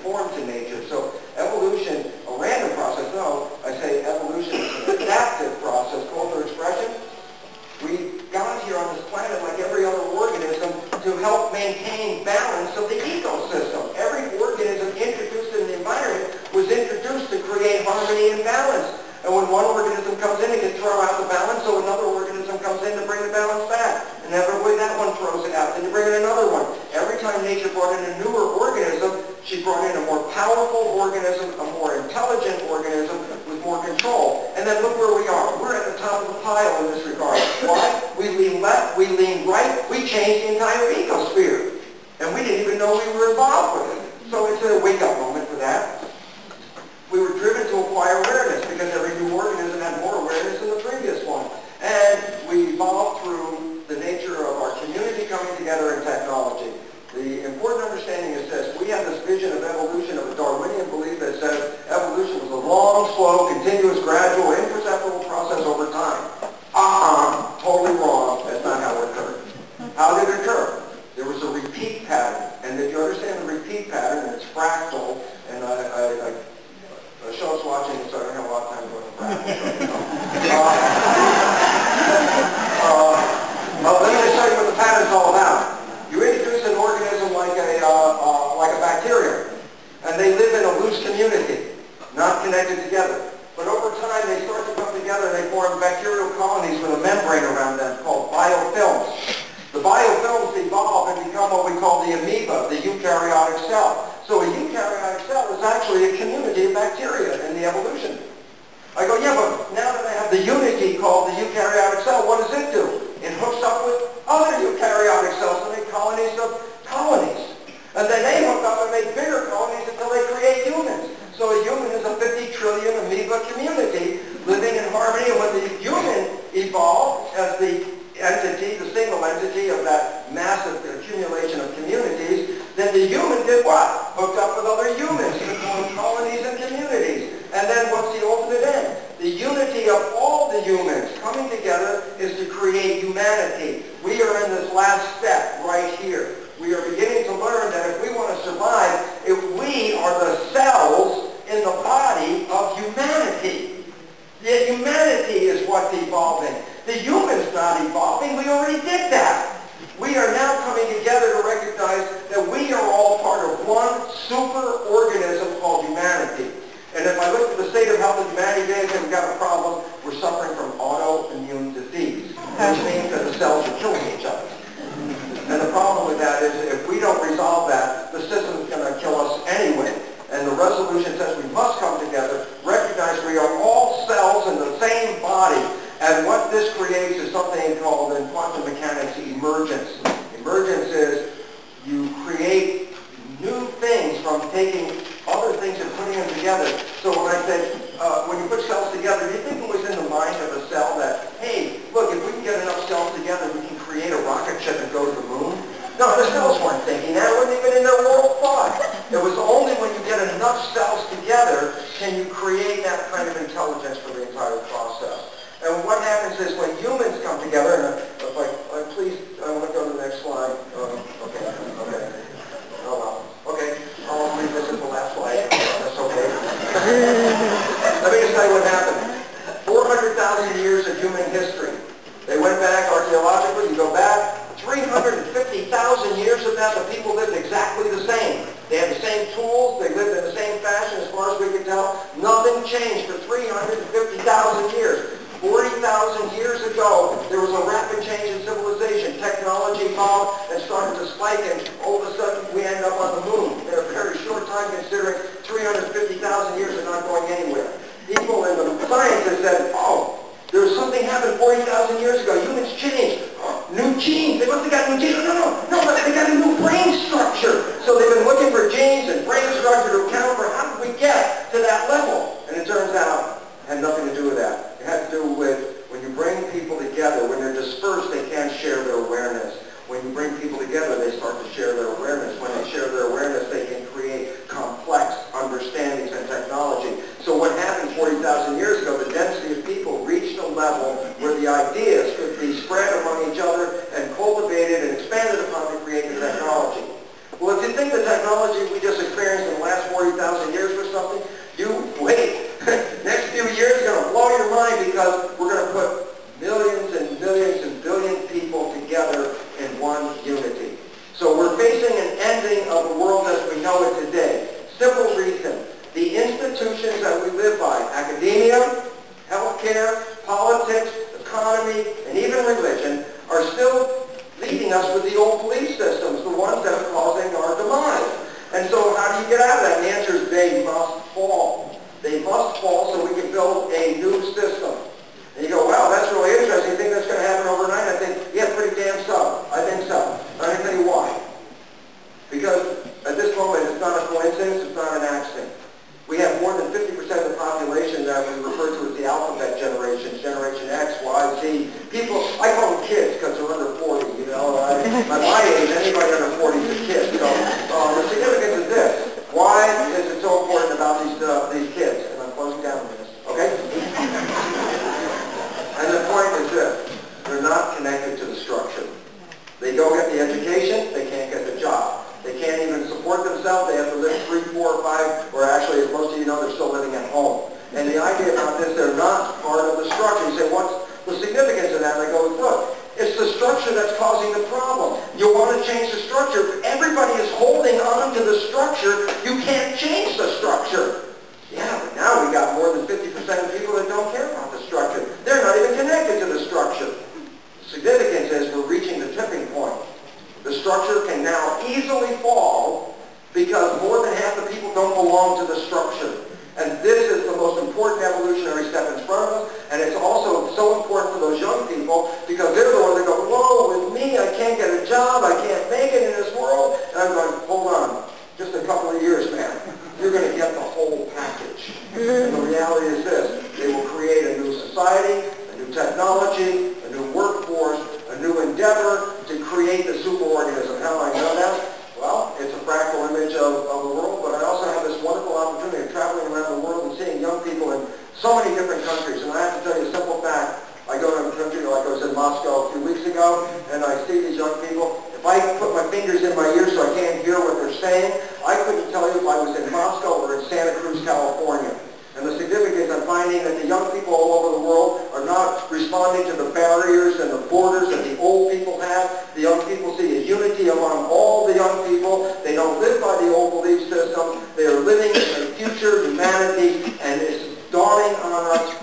forms in nature. So evolution, a random process, no, I say evolution is an adaptive process, cultural expression. We got here on this planet like every other organism to help maintain balance of the ecosystem. Every organism introduced in the environment was introduced to create harmony and balance. And when one organism comes in, it can throw out the balance, so another organism comes in to bring the balance back. Inevitably, that one throws it out. Then you bring in another one. Every time nature brought in a newer organism, she brought in a more powerful organism, a more intelligent organism with more control. And then look where we are. We're at the top of the pile in this regard. Why? We lean left, we lean right, we changed the entire ecosphere. And we didn't even know we were involved with it. So it's a wake-up moment for that. We were driven to acquire awareness because every new organism had more awareness than the previous one. And we evolved through the nature of our community coming together in technology. The important understanding is this. We have this vision of evolution, of a Darwinian belief that says evolution was a long, slow, continuous, gradual, imperceptible process over time. Totally wrong. That's not how it occurred. How did it occur? There was a repeat pattern. And if you understand the repeat pattern, and it's fractal, and the show's watching, so I don't have a lot of time going to practice. Let me just tell you what the pattern's all about. You introduce an organism like a bacteria, and they live in a loose community, not connected together. But over time, they start to come together, and they form bacterial colonies with a membrane around them called biofilms. The biofilms evolve and become what we call the amoeba, the eukaryotic cell. So a eukaryotic cell is actually a community of bacteria in the evolution. I go, yeah, but now that I have the unity called the eukaryotic cell, what does it do? It hooks up with other eukaryotic cells to make colonies of colonies. And then they hook up and make bigger colonies until they create humans. So a human is a 50 trillion amoeba community living in harmony. And when the human evolved as the entity, the single entity of that massive accumulation of communities, then the human did what? Hooked up with other humans to form colonies and communities. And then what's the ultimate end? The unity of all the humans coming together is to create humanity. We are in this last step right here. We are beginning to learn that if we want to survive, if we are the cells in the body of humanity. The humanity is what's evolving. The human's not evolving. We already did that. We are now coming together to recognize that we are all part of one super organism called humanity. And if I look at the state of health of humanity today, then we've got a problem. We're suffering from autoimmune disease, which means that the cells are killing each other. And the problem with that is if we don't resolve that, the system's going to kill us anyway. And the resolution says we must come together, recognize we are all cells in the same body. And what this creates is something called in quantum mechanics emergence. Emergence is you create new things from taking other things and putting them together. So when I say, when you put cells together, do you think it was in the mind of a cell that, hey, look, if we can get enough cells together, we can create a rocket ship and go to the moon? No, the cells weren't thinking that. It wasn't even in their world thought. It was only when you get enough cells together can you create that kind of intelligence for the entire process. And what happens is when humans come together, and please, I want to go to the next slide. Okay. Oh, well. Okay, I'll leave this as the last slide. That's okay. Let me just tell you what happened. 400,000 years of human history. They went back archaeologically, you go back, 350,000 years of that, the people lived exactly the same. They had the same tools, they lived in the same fashion as far as we could tell. Nothing changed for 350,000 years. 40,000 years ago, there was a rapid change in civilization. Technology evolved and started to spike, and all of a sudden we end up on the moon in a very short time, considering 350,000 years are not going anywhere. People and the scientists said, oh, there was something happened 40,000 years ago. Humans changed. New genes. They must have got new genes. No, but they got a new brain structure. So they've been looking for genes and brain structure to account for how did we get to that level. And it turns out it had nothing to do with that. It had to do with when you bring people together, when they're dispersed, they can't share their awareness. When you bring people together, they start to share their awareness. When they share their awareness, they can create complex understandings and technology. So what happened 40,000 years ago, the density of people reached a level where the ideas could be spread among each other and cultivated and expanded upon to create the technology. Well, if you think the technology we just experienced in the last to get out of that? And the answer is they must fall. They must fall so we can build a new system. And you go, wow, that's really interesting. You think that's going to happen overnight? I think, yeah, pretty damn so. I think so. Let me tell you why. Because at this moment, it's not a coincidence, it's not an accident. We have more than 50% of the population that we refer to as the alphabet generations, Generation X, Y, Z. People, I call them kids because they're under 40, you know. At my age, anybody under 40 is a kid. So the significance is this. Why is it so important about these kids? And I'm closing down on this, okay? And the point is this. They're not connected to the structure. They go get the education, they can't get the job. They can't even support themselves. They have to live 3, 4, 5, or actually, as most of you know, they're still living at home. And the idea about this, they're not part of the structure. You say, what's the significance of that? And I go, look, it's the structure that's causing the problem. You want to change the structure. Everybody is holding on to the structure. You can't change the structure. Yeah, but now we got more than 50% of people that don't care about the structure. They're not even connected to the structure. The significance is we're reaching the tipping point. The structure can now easily fall because more than half the people don't belong to the structure. And this is the most important evolutionary step in front of us. And it's also so important for those young people because they're the ones that go, whoa, with me, I can't get a job, I can't make it in this world. And I'm going, hold on, just a couple of years, man. You're going to get the whole package. And the reality is this. They will create a new society, a new technology, a new workforce, a new endeavor to create the superorganism. How do I know that? Well, it's a fractal image of the world, but I also have this wonderful opportunity of traveling around the world and seeing young people in so many different countries. And I have to tell you a simple fact. I go to a country like I was in Moscow a few weeks ago, and I see these young people. If I put my fingers in my ears so I can't hear what they're saying, I couldn't tell you if I was in Moscow or in Santa Cruz, California. And the significance, I'm finding that the young people all over the world are not responding to the barriers and the borders that the old people have. The young people see a unity among all the young people. They don't live by the old belief system. They are living in a future humanity, and it's dawning on us